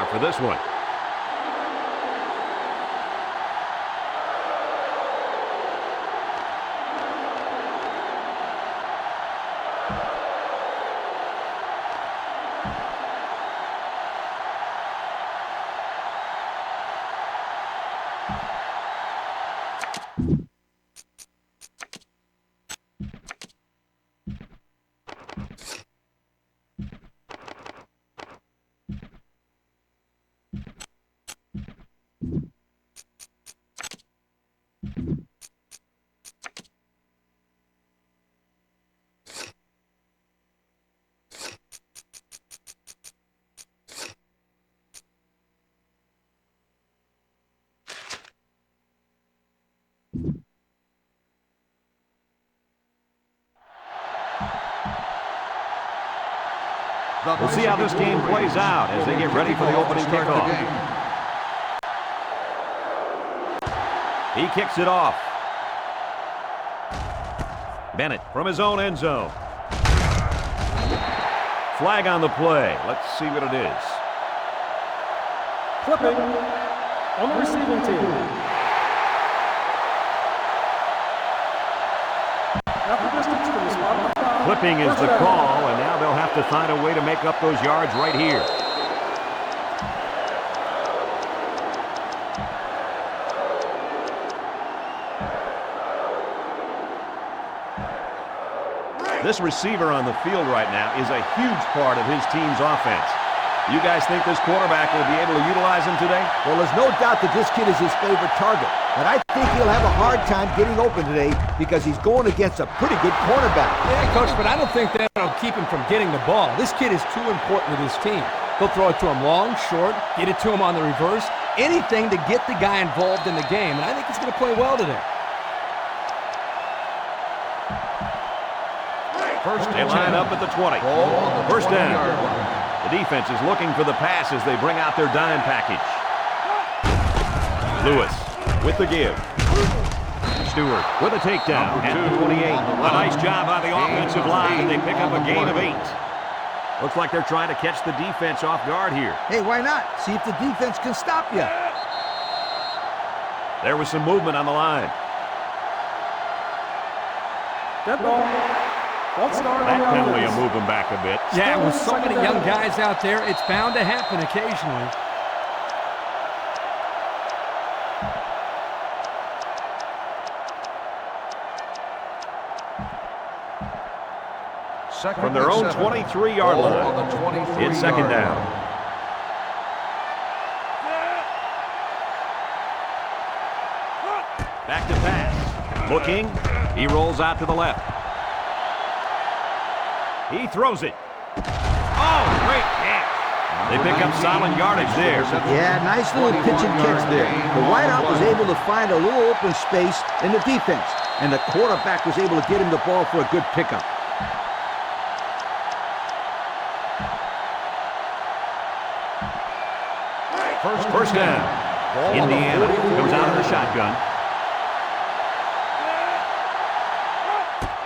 down for this one. We'll see how this game plays out as they get ready for the opening kickoff. He kicks it off. Bennett from his own end zone. Flag on the play. Let's see what it is. Flipping on the receiving team. After distance from the spot. Flipping is the call, and now they'll have to find a way to make up those yards right here. This receiver on the field right now is a huge part of his team's offense. You guys think this quarterback will be able to utilize him today? Well, there's no doubt that this kid is his favorite target. But I think he'll have a hard time getting open today because he's going against a pretty good cornerback. Yeah, Coach, but I don't think that'll keep him from getting the ball. This kid is too important to this team. They'll throw it to him long, short, get it to him on the reverse, anything to get the guy involved in the game. And I think he's going to play well today. They line up at the 20. First down. The defense is looking for the pass as they bring out their dime package. Lewis with the give. Stewart with a takedown at the 28. A nice job by the offensive line, and they pick up a gain of 8. Looks like they're trying to catch the defense off guard here. Hey, why not? See if the defense can stop you. There was some movement on the line. Dead ball. That penalty will move them back a bit. Yeah, with so many young guys out there, it's bound to happen occasionally. From their own 23-yard line, it's second down. Back to pass. Looking. He rolls out to the left. He throws it. Oh, great catch. They pick up solid yardage there. Yeah, nice little pitch and catch there. The wideout was able to find a little open space in the defense, and the quarterback was able to get him the ball for a good pickup. First down. Indiana comes out of the shotgun.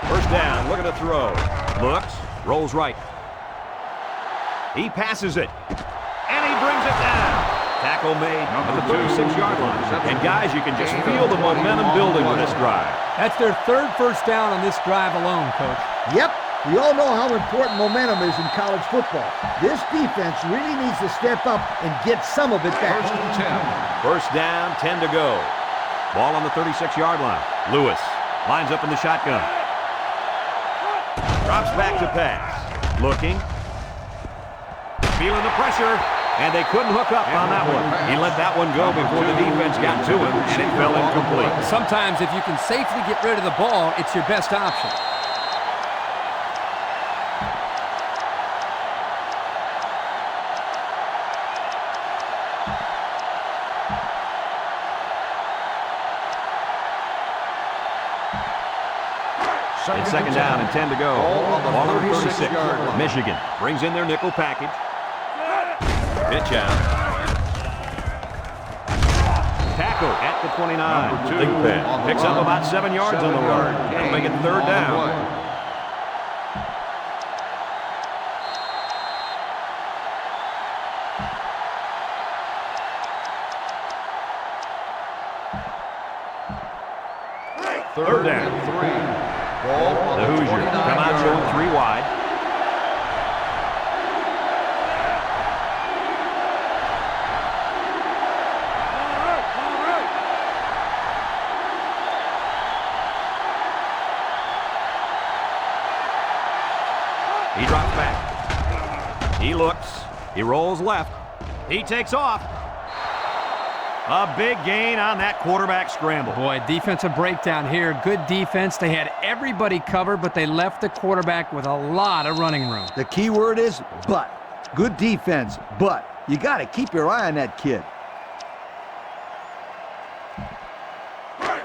First down, looking to throw. Looks, rolls right. He passes it, and he brings it down. Tackle made at the 36-yard line. And guys, you can just feel the momentum building with this drive. That's their third first down on this drive alone, Coach. Yep, we all know how important momentum is in college football. This defense really needs to step up and get some of it back. First down, 10 to go. Ball on the 36-yard line. Lewis lines up in the shotgun. Drops back to pass. Looking. Feeling the pressure. And they couldn't hook up on that one. He let that one go before the defense got to him, and it fell incomplete. Sometimes if you can safely get rid of the ball, it's your best option. It's second down and 10 to go. Ball on the 36. Michigan brings in their nickel package. Pitch out. Tackle at the 29. Big Ben picks up about 7 yards on the run. That'll make it third down. Third down. and 3. Ball on The Hoosiers 29 come out yard showing line. 3 wide. He drops back. He looks. He rolls left. He takes off. A big gain on that quarterback scramble. Boy, defensive breakdown here. Good defense. They had everybody covered, but they left the quarterback with a lot of running room. The key word is but. Good defense, but you got to keep your eye on that kid.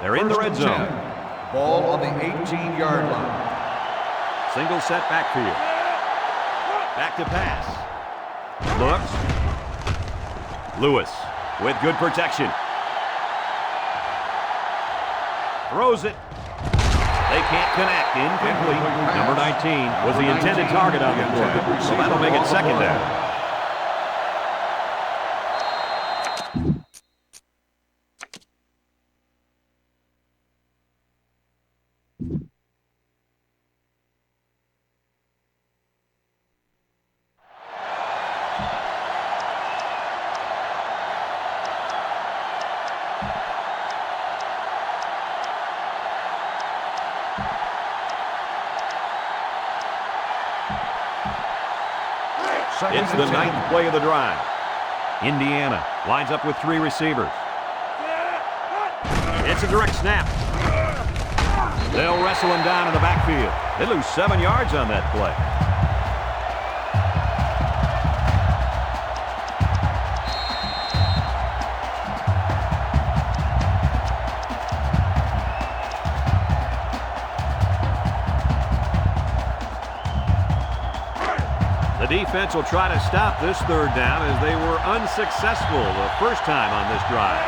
They're in the red First and zone. 10. Ball on the 18-yard line. Single set backfield. Back to pass. Looks. Lewis with good protection. Throws it. They can't connect. Incomplete. Number 19 was the intended target on the play. So that'll make it second down. It's the 9th play of the drive. Indiana lines up with 3 receivers. It's a direct snap. They'll wrestle him down in the backfield. They lose 7 yards on that play. The defense will try to stop this third down as they were unsuccessful the first time on this drive.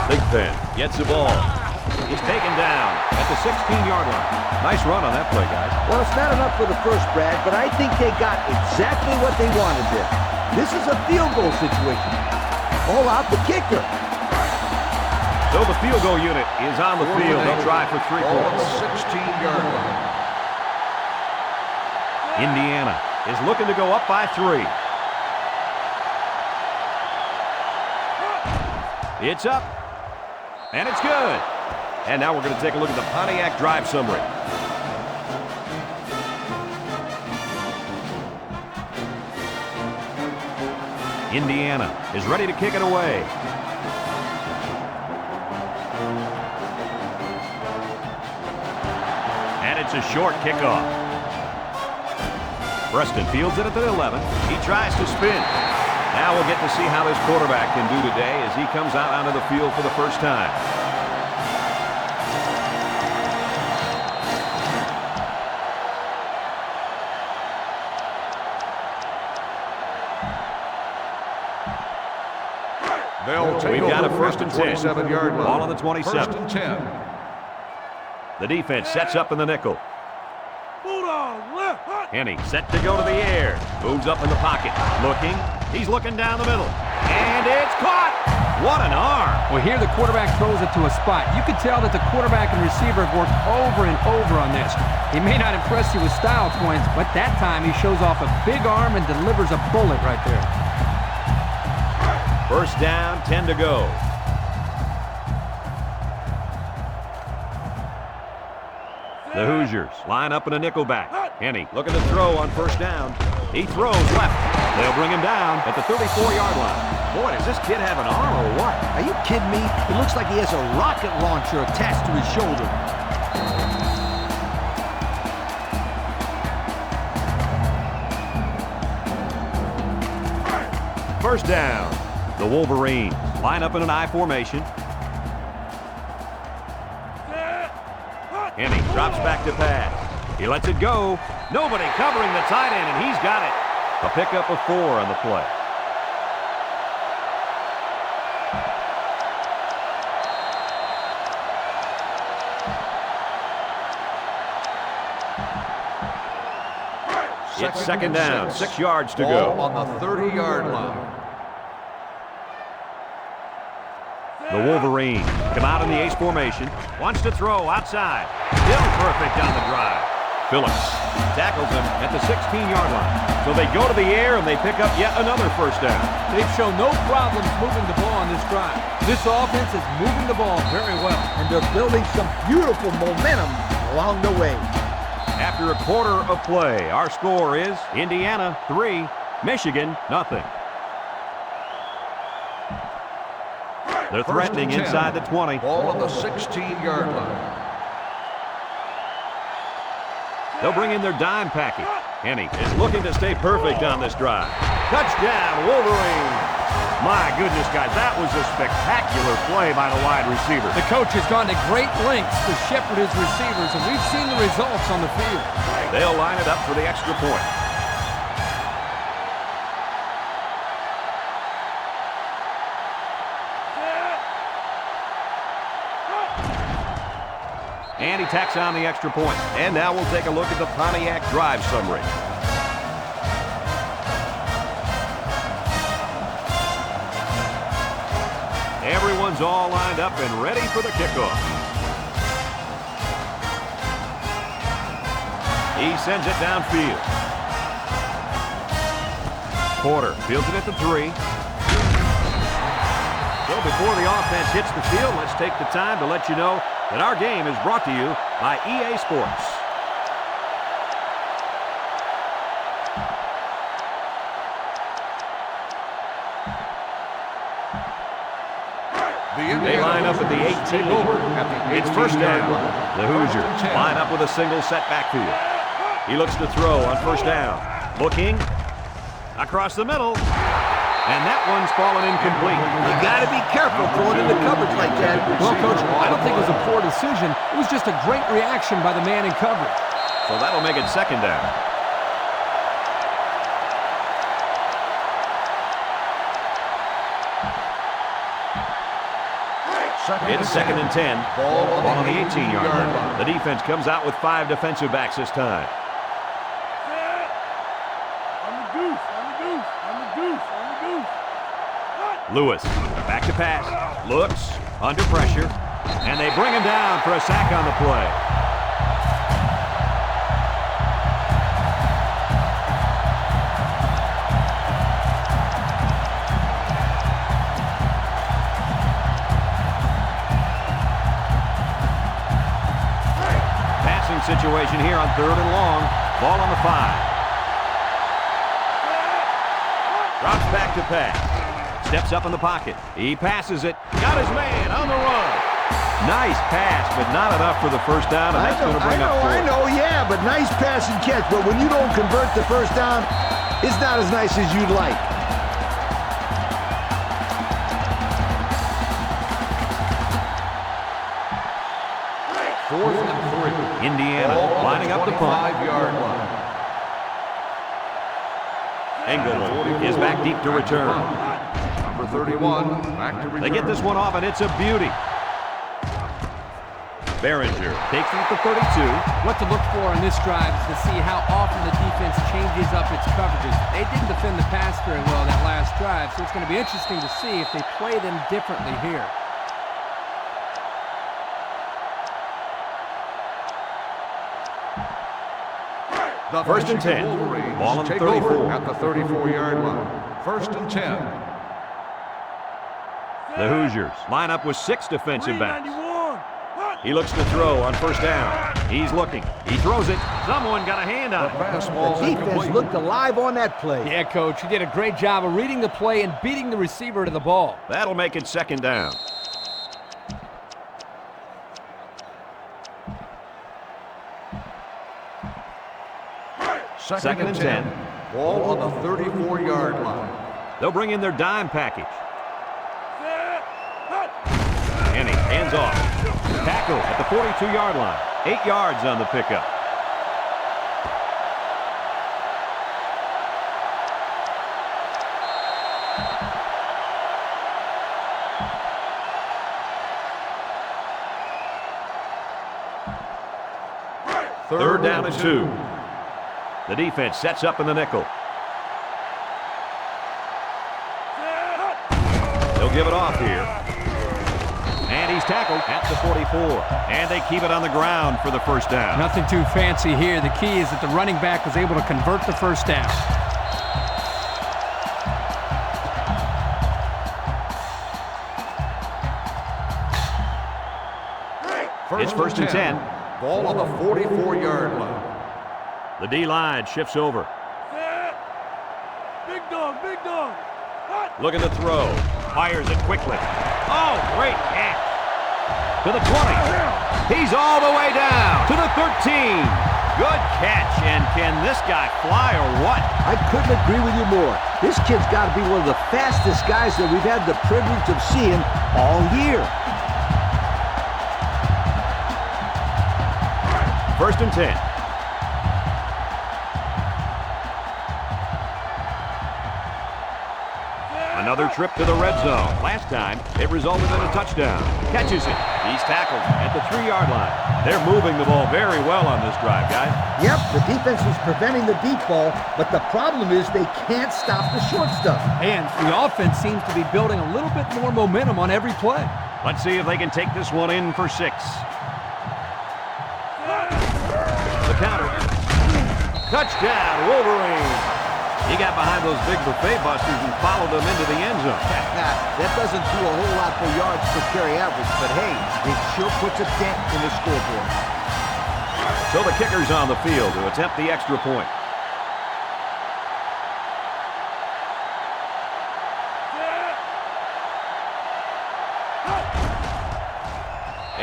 Big Ben gets the ball. He's taken down at the 16-yard line. Nice run on that play, guys. Well, it's not enough for the first, Brad, but I think they got exactly what they wanted there. This is a field goal situation. All out the kicker. So the field goal unit is on the field. They'll try for 3 Ball on points. the 16-yard line. Indiana is looking to go up by 3. It's up, and it's good. And now we're going to take a look at the Pontiac drive summary. Indiana is ready to kick it away. And it's a short kickoff. Preston fields it at the 11. He tries to spin. Now we'll get to see how this quarterback can do today as he comes out onto the field for the first time. We've got a first and 10. 27-yard line. Ball on the 27. First and 10. The defense sets up in the nickel. Henny set to go to the air. Moves up in the pocket. Looking. He's looking down the middle. And it's caught. What an arm. Well, here the quarterback throws it to a spot. You could tell that the quarterback and receiver have worked over and over on this. He may not impress you with style points, but that time he shows off a big arm and delivers a bullet right there. First down, 10 to go. The Hoosiers line up in a nickel back. Henny looking to throw on first down. He throws left. They'll bring him down at the 34-yard line. Boy, does this kid have an arm or what? Are you kidding me? It looks like he has a rocket launcher attached to his shoulder. First down. The Wolverines line up in an I formation. Henny drops back to pass. He lets it go. Nobody covering the tight end, and he's got it. A pickup of 4 on the play. It's second down, 6 yards to Ball go. on the 30-yard line. The Wolverine come out in the ace formation. Wants to throw outside. Still perfect on the drive. Phillips tackles him at the 16-yard line. So they go to the air and they pick up yet another first down. They've shown no problems moving the ball on this drive. This offense is moving the ball very well. And they're building some beautiful momentum along the way. After a quarter of play, our score is Indiana 3, Michigan nothing. They're threatening inside the 20. Ball on the 16-yard line. They'll bring in their dime package. Henny is looking to stay perfect on this drive. Touchdown, Wolverine. My goodness, guys, that was a spectacular play by the wide receiver. The coach has gone to great lengths to shepherd his receivers, and we've seen the results on the field. They'll line it up for the extra point. And he tacks on the extra point. And now we'll take a look at the Pontiac drive summary. Everyone's all lined up and ready for the kickoff. He sends it downfield. Porter fields it at the 3. So before the offense hits the field, let's take the time to let you know that our game is brought to you by EA Sports. They line up at the 18. It's first down. The Hoosiers line up with a single set backfield. He looks to throw on first down. Looking across the middle. And that one's fallen incomplete. You got to be careful throwing into coverage like that. Well, Coach, I don't think it was a poor decision. It was just a great reaction by the man in coverage. So that'll make it second down. It's second and 10. Ball on the 18-yard line. The defense comes out with 5 defensive backs this time. Lewis, back to pass, looks, under pressure, and they bring him down for a sack on the play. Passing situation here on 3rd and long, ball on the 5. Drops back to pass. Steps up in the pocket. He passes it. Got his man on the run. Nice pass, but not enough for the first down, and that's going to bring up 4. I know, yeah, but nice pass and catch. But when you don't convert the first down, it's not as nice as you'd like. Fourth and 3. Indiana lining up the punt. 5-yard line. Engelman is back deep to return. Number 31, back to return. They get this one off, and it's a beauty. Behringer takes it at the 32. What to look for on this drive is to see how often the defense changes up its coverages. They didn't defend the pass very well that last drive, so it's going to be interesting to see if they play them differently here. The First and 10. Wolverines Ball on the take 34. over at the 34-yard line. First and 10. The Hoosiers line up with 6 defensive backs. He looks to throw on first down. He's looking. He throws it. Someone got a hand on it. Fastball The defense looked alive on that play. Yeah, Coach, you did a great job of reading the play and beating the receiver to the ball. That'll make it second down. Second and 10. Ball on the 34-yard line. They'll bring in their dime package. Henny hands off. Tackle at the 42-yard line. 8 yards on the pickup. Third down and 2. The defense sets up in the nickel. They'll give it off here. And he's tackled at the 44. And they keep it on the ground for the first down. Nothing too fancy here. The key is that the running back was able to convert the first down. It's first and 10. Ball on the 44-yard line. The D-line shifts over. Big dog, big dog. Looking to throw. Fires it quickly. Oh, great catch. To the 20. He's all the way down to the 13. Good catch. And can this guy fly or what? I couldn't agree with you more. This kid's got to be one of the fastest guys that we've had the privilege of seeing all year. First and 10. Another trip to the red zone. Last time, it resulted in a touchdown. Catches it. He's tackled at the 3-yard line. They're moving the ball very well on this drive, guys. Yep, the defense is preventing the deep ball, but the problem is they can't stop the short stuff. And the offense seems to be building a little bit more momentum on every play. Let's see if they can take this one in for 6. The counter. Touchdown, Wolverine. He got behind those big buffet busters and followed them into the end zone. That doesn't do a whole lot for yards per carry average, but hey, it sure puts a dent in the scoreboard. So the kicker's on the field to attempt the extra point.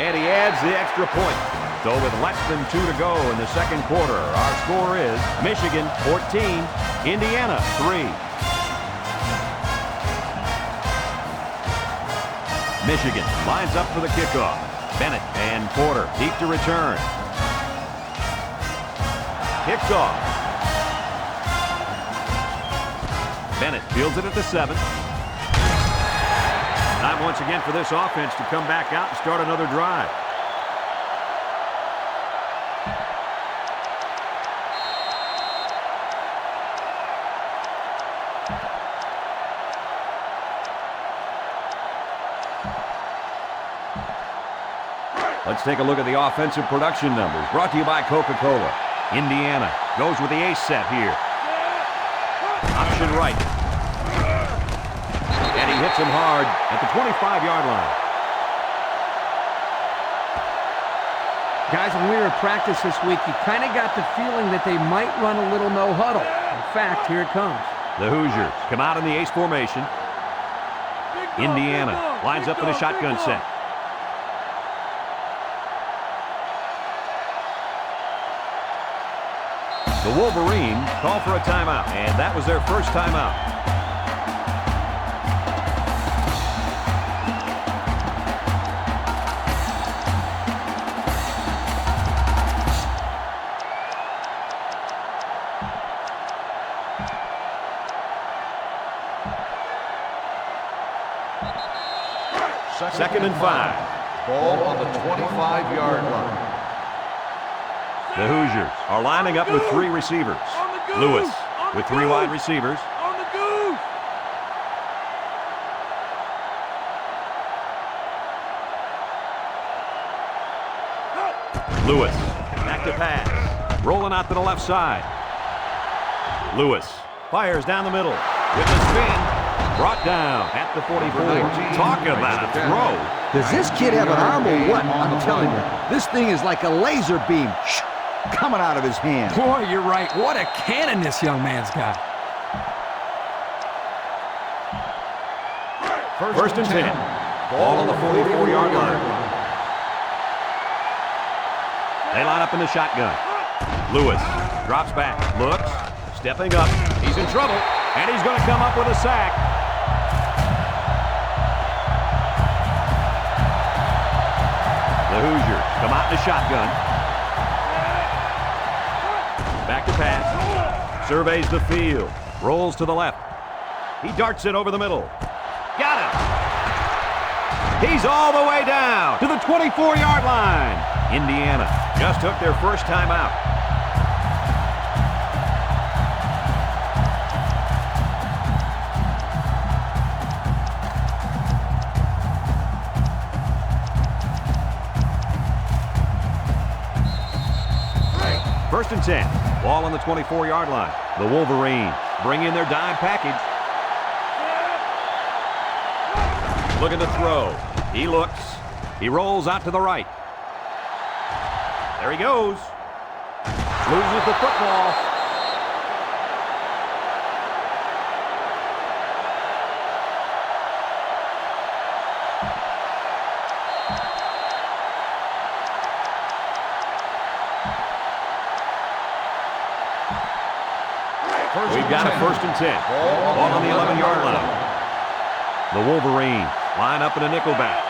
And he adds the extra point. So with less than 2 to go in the second quarter, our score is Michigan 14, Indiana 3. Michigan lines up for the kickoff. Bennett and Porter deep to return. Kicks off. Bennett fields it at the 7. Time once again for this offense to come back out and start another drive. Let's take a look at the offensive production numbers. Brought to you by Coca-Cola. Indiana goes with the ace set here. Option right. And he hits him hard at the 25-yard line. Guys, when we were at practice this week, you kind of got the feeling that they might run a little no huddle. In fact, here it comes. The Hoosiers come out in the ace formation. Indiana lines up in a shotgun set. The Wolverines call for a timeout, and that was their first timeout. Second and 5. Ball on the 25-yard line. The Hoosiers are lining up with 3 receivers. Lewis with 3 wide receivers. On the goose. Lewis back to pass. Rolling out to the left side. Lewis fires down the middle with a spin. Brought down at the 44. Talk about a throw. Does this kid have an arm or what? I'm telling you, this thing is like a laser beam coming out of his hand. Boy, you're right. What a cannon this young man's got. First and 10. Ball on the 44-yard line. They line up in the shotgun. Lewis drops back, looks, stepping up. He's in trouble, and he's going to come up with a sack. The Hoosiers come out in the shotgun. Back to pass. Surveys the field. Rolls to the left. He darts it over the middle. Got him. He's all the way down to the 24-yard line. Indiana just took their first time out. First and 10. Ball on the 24-yard line. The Wolverines bring in their dime package. Looking to throw. He looks. He rolls out to the right. There he goes. Loses the football. We've got a first and 10. Ball on the 11-yard line. The Wolverines line up in a nickelback.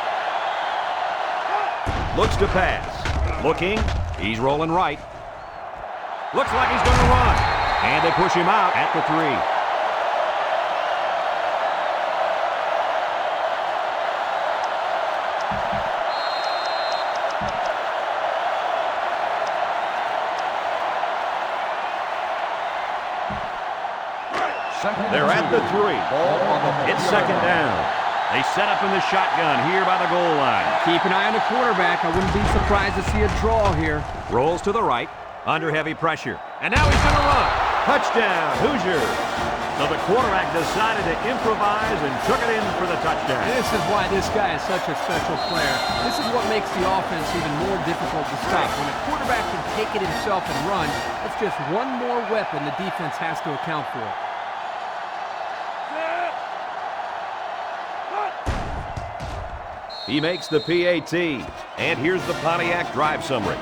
Looks to pass. Looking. He's rolling right. Looks like he's going to run. And they push him out at the 3. They're at the 3. It's second down. They set up in the shotgun here by the goal line. Keep an eye on the quarterback. I wouldn't be surprised to see a draw here. Rolls to the right, under heavy pressure. And now he's going to run. Touchdown, Hoosiers. So the quarterback decided to improvise and took it in for the touchdown. This is why this guy is such a special player. This is what makes the offense even more difficult to stop. When a quarterback can take it himself and run, that's just one more weapon the defense has to account for. He makes the PAT. And here's the Pontiac drive summary.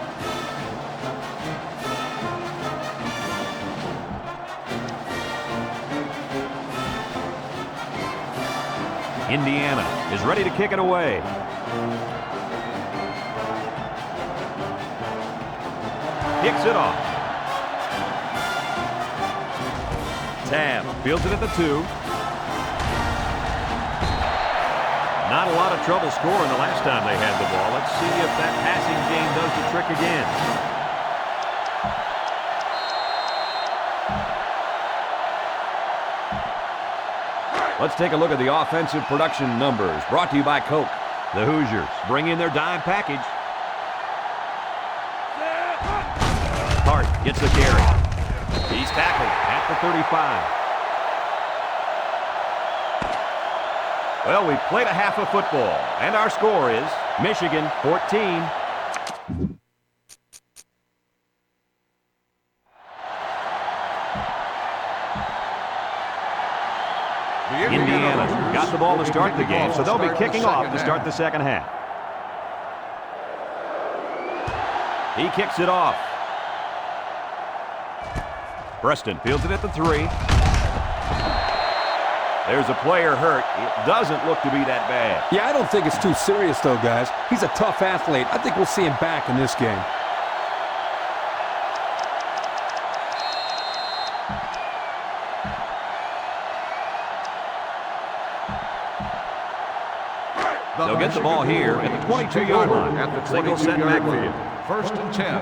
Indiana is ready to kick it away. Kicks it off. Tab fields it at the 2. Not a lot of trouble scoring the last time they had the ball. Let's see if that passing game does the trick again. Let's take a look at the offensive production numbers brought to you by Coke. The Hoosiers bring in their dime package. Hart gets the carry. He's tackled at the 35. Well, we've played a half of football, and our score is Michigan 14. Indiana got the ball to start the game, so they'll be kicking off to start the second half. He kicks it off. Preston fields it at the 3. There's a player hurt. It doesn't look to be that bad. Yeah, I don't think it's too serious, though, guys. He's a tough athlete. I think we'll see him back in this game. They'll get the ball here at the 22-yard line. At the Single set 22-yard backfield. line. First and 10.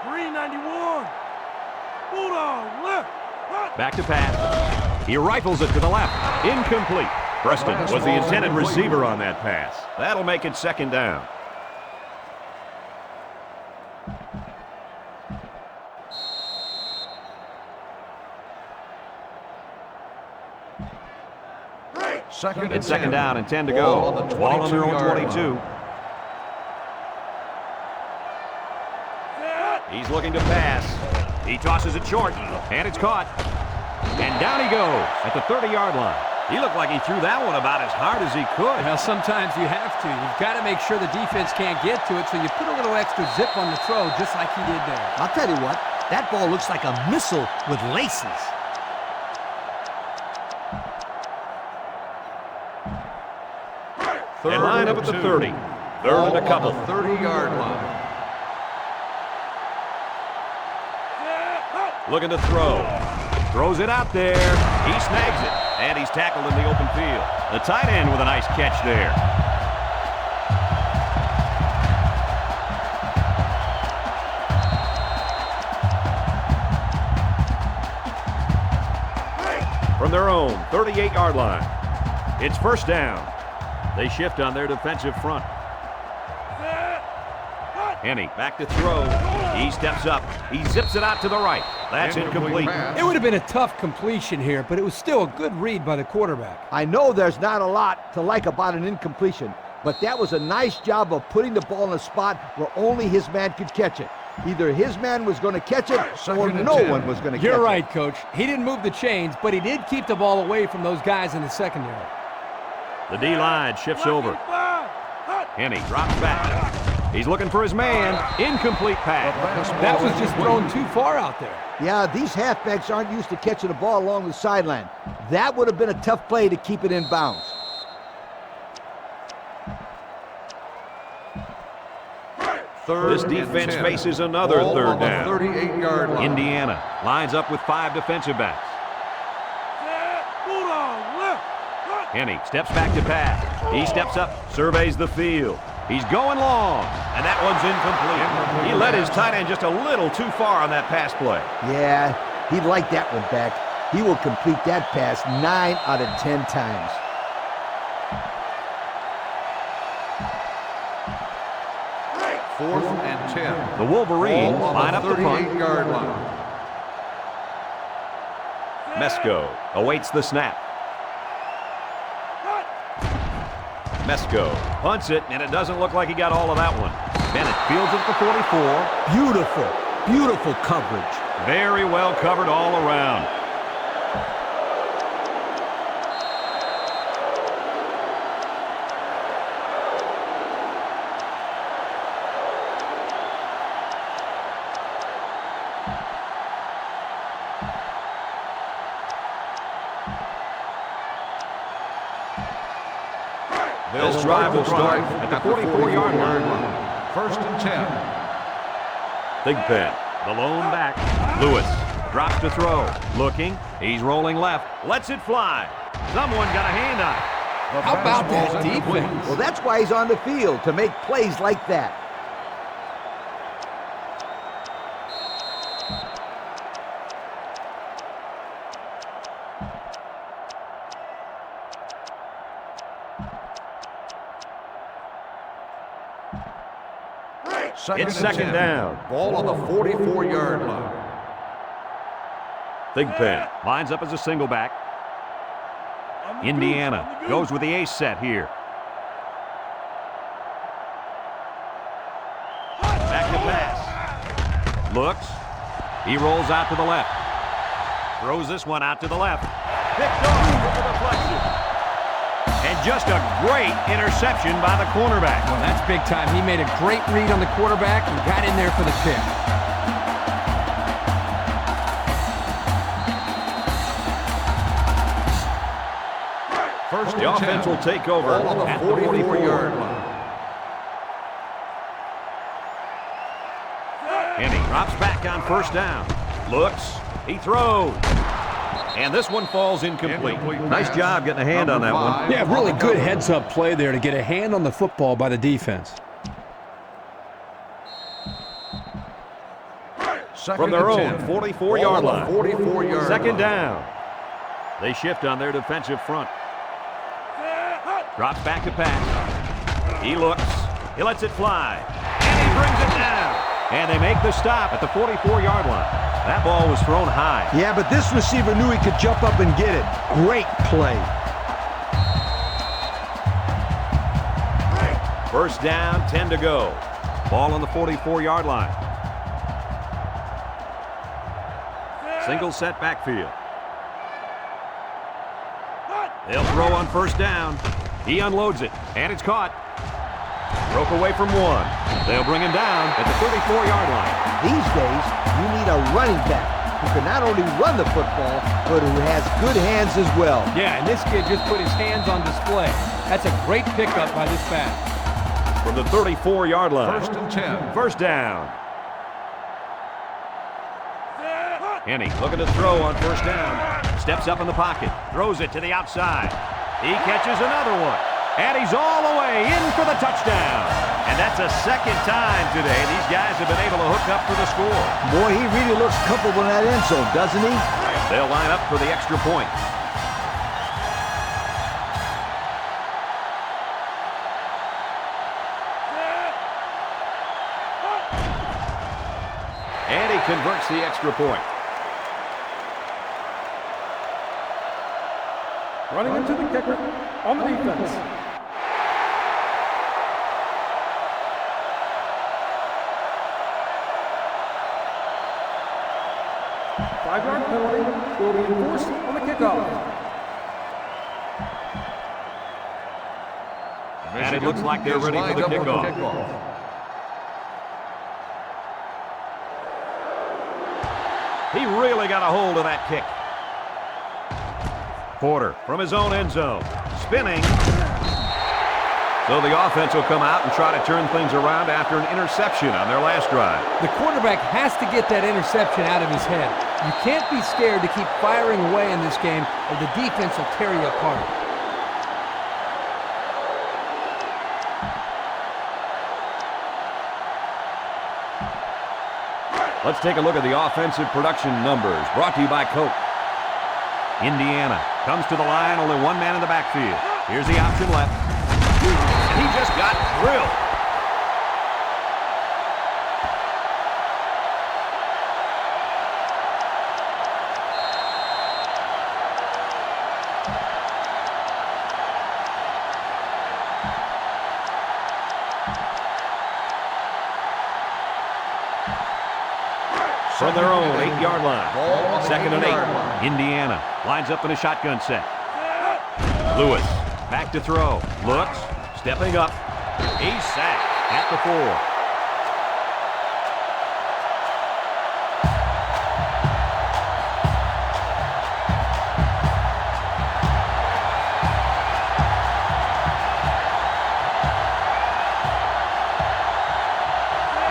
391. Bulldog left. Back to pass. He rifles it to the left. Incomplete. Preston was the intended receiver on that pass. That'll make it second down. It's second down and 10 to go. Ball on their own 22. He's looking to pass. He tosses it short, and it's caught. And down he goes at the 30-yard line. He looked like he threw that one about as hard as he could. Now, sometimes you have to. You've got to make sure the defense can't get to it, so you put a little extra zip on the throw, just like he did there. I'll tell you what, that ball looks like a missile with laces. They line up at the 30. Third and a couple. 30-yard line. Looking to throw. Throws it out there. He snags it. And he's tackled in the open field. The tight end with a nice catch there. From their own 38-yard line. It's first down. They shift on their defensive front. Henny back to throw. He steps up. He zips it out to the right. That's incomplete. It would have been a tough completion here, but it was still a good read by the quarterback. I know there's not a lot to like about an incompletion, but that was a nice job of putting the ball in a spot where only his man could catch it. Either his man was going to catch it or no one was going to catch it. You're right, Coach. He didn't move the chains, but he did keep the ball away from those guys in the secondary. The D-line shifts over. Henny drops back. He's looking for his man. Incomplete pass. That was just thrown too far out there. Yeah, these halfbacks aren't used to catching the ball along the sideline. That would have been a tough play to keep it in bounds. This defense faces another third down. 38-yard line. Indiana lines up with 5 defensive backs. Henny steps back to pass. He steps up, surveys the field. He's going long, and that one's incomplete. He led his tight end just a little too far on that pass play. Yeah, he'd like that one back. He will complete that pass 9 out of 10 times. Fourth and 10. The Wolverines Ball on line up the punt. 38-yard line. Mesco awaits the snap. Mesco punts it, and it doesn't look like he got all of that one. Bennett fields it for 44. Beautiful, beautiful coverage. Very well covered all around. This drive will start at the 44-yard line. First and 10. Big Pen, the lone back. Lewis drops to throw. Looking. He's rolling left. Lets it fly. Someone got a hand on it. How about that defense? Well, that's why he's on the field, to make plays like that. It's second down. Ball on the 44-yard line. Big Pen lines up as a single back. Indiana goes with the ace set here. Back to pass. Looks. He rolls out to the left. Throws this one out to the left. Picked off with the deflection. And just a great interception by the cornerback. Well, that's big time. He made a great read on the quarterback and got in there for the pick. First The offense will take over Ball on the at the 44-yard 44. line. And he drops back on first down. Looks. He throws. And this one falls incomplete. Nice job getting a hand on that one. Yeah, really good heads-up play there to get a hand on the football by the defense. From their own 44-yard line. 44-yard Second down. They shift on their defensive front. Drops back to pass. He looks. He lets it fly. And he brings it down. And they make the stop at the 44-yard line. That ball was thrown high. Yeah, but this receiver knew he could jump up and get it. Great play. First down, 10 to go. Ball on the 44-yard line. Single set backfield. They'll throw on first down. He unloads it, and it's caught. Broke away from one. They'll bring him down at the 34-yard line. These days, you need a running back who can not only run the football, but who has good hands as well. Yeah, and this kid just put his hands on display. That's a great pickup by this back. From the 34-yard line. First and 10. First down. Henny looking to throw on first down. Steps up in the pocket. Throws it to the outside. He catches another one. And he's all the way in for the touchdown. And that's the second time today these guys have been able to hook up for the score. Boy, he really looks comfortable in that end zone, doesn't he? They'll line up for the extra point. converts the extra point. Running into the kicker on the defense. Five-yard penalty will be enforced on the kickoff. And it looks like they're ready for the kickoff. He really got a hold of that kick. Porter from his own end zone, spinning. So the offense will come out and try to turn things around after an interception on their last drive. The quarterback has to get that interception out of his head. You can't be scared to keep firing away in this game, or the defense will tear you apart. Let's take a look at the offensive production numbers, brought to you by Coke. Indiana comes to the line, only one man in the backfield. Here's the option left. And he just got drilled. From their own 8-yard line. Second and 8. Indiana lines up in a shotgun set. Lewis back to throw. Looks. Stepping up. He's sacked at the 4.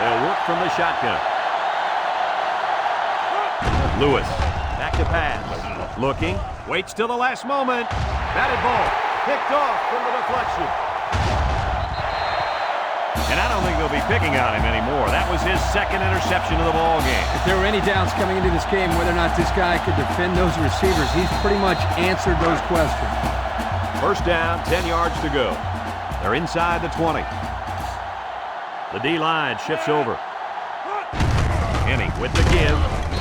They'll work from the shotgun. Lewis, back to pass. Looking, waits till the last moment. Batted ball, picked off from the deflection. And I don't think they'll be picking on him anymore. That was his second interception of the ball game. If there were any doubts coming into this game whether or not this guy could defend those receivers, he's pretty much answered those questions. First down, 10 yards to go. They're inside the 20. The D-line shifts over. Henning with the give.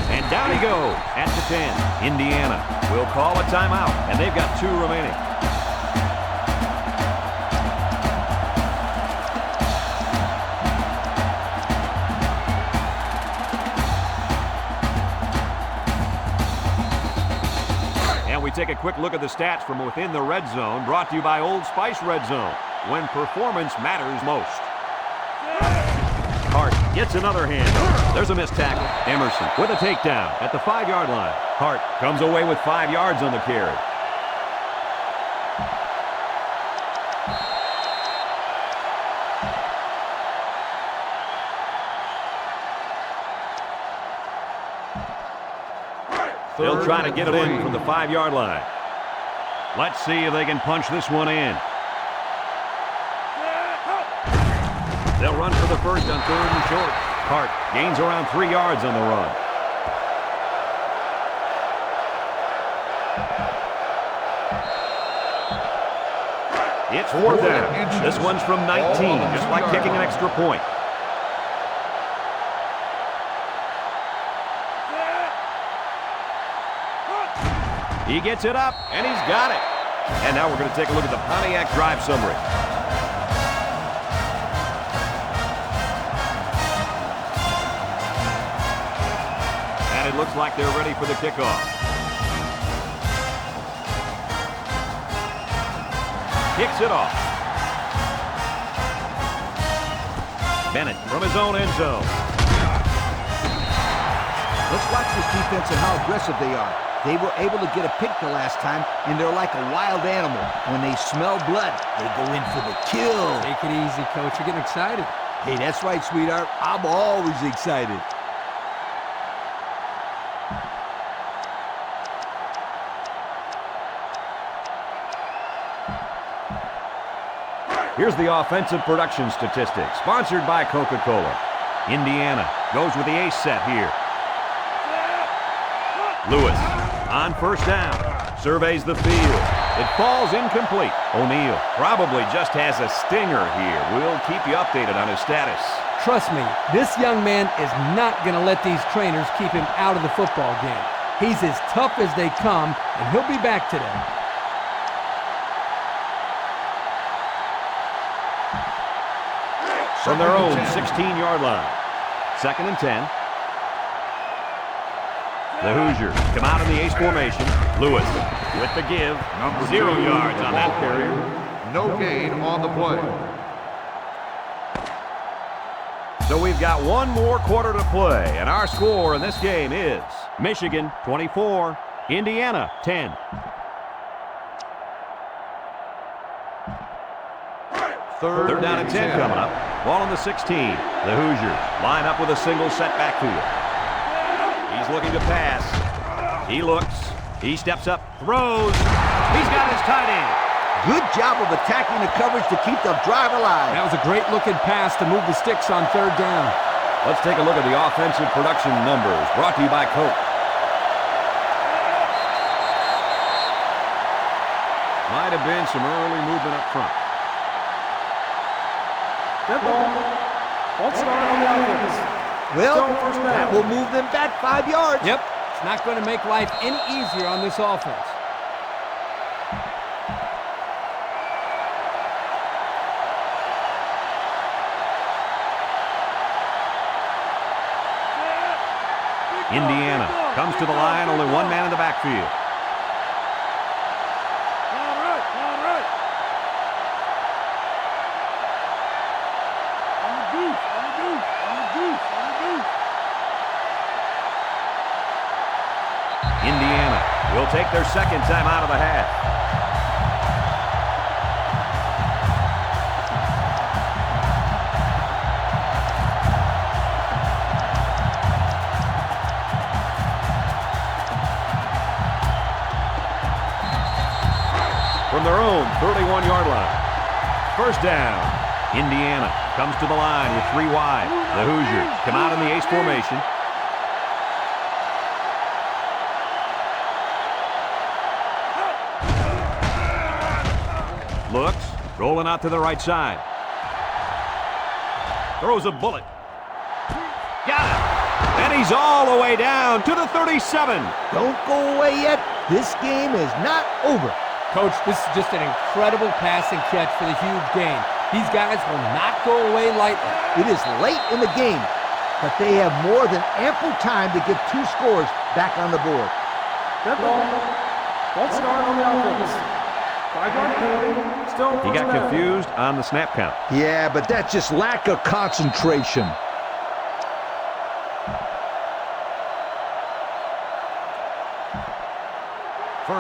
And down he goes at the 10. Indiana will call a timeout, and they've got 2 remaining. And we take a quick look at the stats from within the red zone, brought to you by Old Spice Red Zone, when performance matters most. Hart gets another handoff. There's a missed tackle. Emerson with a takedown at the 5-yard line. Hart comes away with 5 yards on the carry. They'll try to get it in from the 5-yard line. Let's see if they can punch this one in. They'll run for the first on 3rd and short. Hart gains around 3 yards on the run. It's 4th down. This one's from 19, just like kicking an extra point. He gets it up, and he's got it. And now we're going to take a look at the Pontiac drive summary. And it looks like they're ready for the kickoff. Kicks it off. Bennett from his own end zone. Let's watch this defense and how aggressive they are. They were able to get a pick the last time, and they're like a wild animal. When they smell blood, they go in for the kill. Take it easy, Coach. You're getting excited. Hey, that's right, sweetheart. I'm always excited. Here's the offensive production statistics, sponsored by Coca-Cola. Indiana goes with the ace set here. Lewis on first down, Surveys the field. It falls incomplete. O'Neal probably just has a stinger here. We'll keep you updated on his status. Trust me, this young man is not going to let these trainers keep him out of the football game. He's as tough as they come, and he'll be back today. From their own 16-yard line. 2nd and 10. The Hoosiers come out in the ace formation. Lewis with the give. Number 0 2, yards on that carry. No gain on the play. So we've got one more quarter to play, and our score in this game is Michigan 24, Indiana 10. Third down and 10 coming up. Ball on the 16. The Hoosiers line up with a single set backfield. He's looking to pass. He looks. He steps up, throws. He's got his tight end. Good job of attacking the coverage to keep the drive alive. That was a great looking pass to move the sticks on 3rd down. Let's take a look at the offensive production numbers brought to you by Coke. Might have been some early movement up front. Dead ball. False start on the offense. Well, Still first down. that will move them back 5 yards. Yep, it's not going to make life any easier on this offense. Indiana comes to the line, only one man in the backfield. Indiana will take their second time out of the half. From their own 31-yard line. First down. Indiana comes to the line with 3 wide. The Hoosiers come out in the ace formation. Looks, rolling out to the right side. Throws a bullet. Got it. And he's all the way down to the 37. Don't go away yet. This game is not over. Coach, this is just an incredible pass and catch for the huge gain. These guys will not go away lightly. It is late in the game, but they have more than ample time to get 2 scores back on the board. Dead ball. False start on the offense. 5-yard penalty. Still He first got down. confused on the snap count. Yeah, but that's just lack of concentration.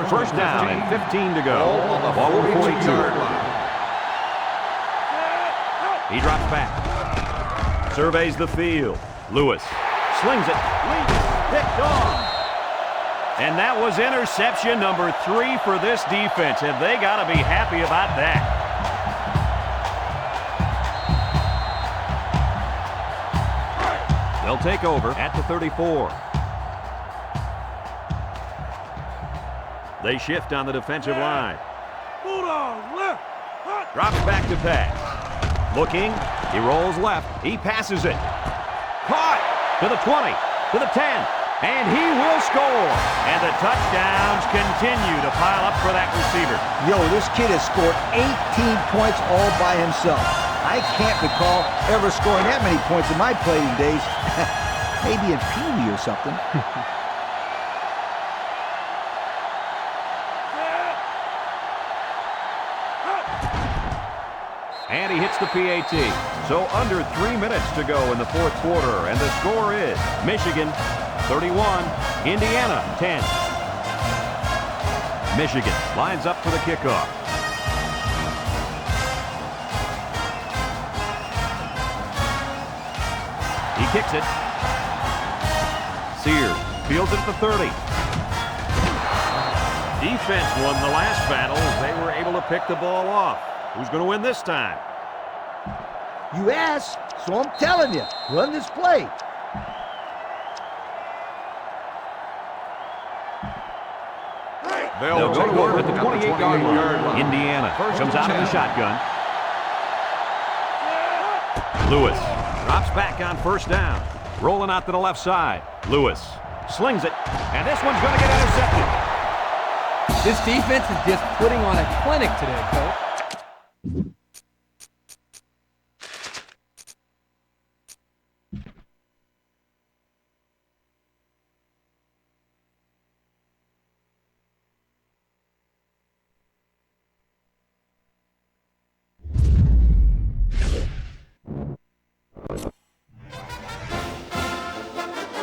First down and 15 to go. Ball on the 42. line. He drops back. Surveys the field. Lewis slings it. Picked off. And that was interception number 3 for this defense. Have they got to be happy about that? They'll take over at the 34. They shift on the defensive line. Drops back to pass. Looking. He rolls left. He passes it. Caught to the 20, to the 10. And he will score. And the touchdowns continue to pile up for that receiver. Yo, this kid has scored 18 points all by himself. I can't recall ever scoring that many points in my playing days. Maybe in Pee Wee or something. And he hits the PAT. So under 3 minutes to go in the 4th quarter. And the score is Michigan 31, Indiana 10. Michigan lines up for the kickoff. He kicks it. Sears fields it at the 30. Defense won the last battle as they were able to pick the ball off. Who's going to win this time? You asked, so I'm telling you. Run this play. They'll go to work at the 28-yard line. Indiana comes out of the shotgun. Lewis drops back on first down. Rolling out to the left side. Lewis slings it, and this one's going to get intercepted. This defense is just putting on a clinic today, Coach.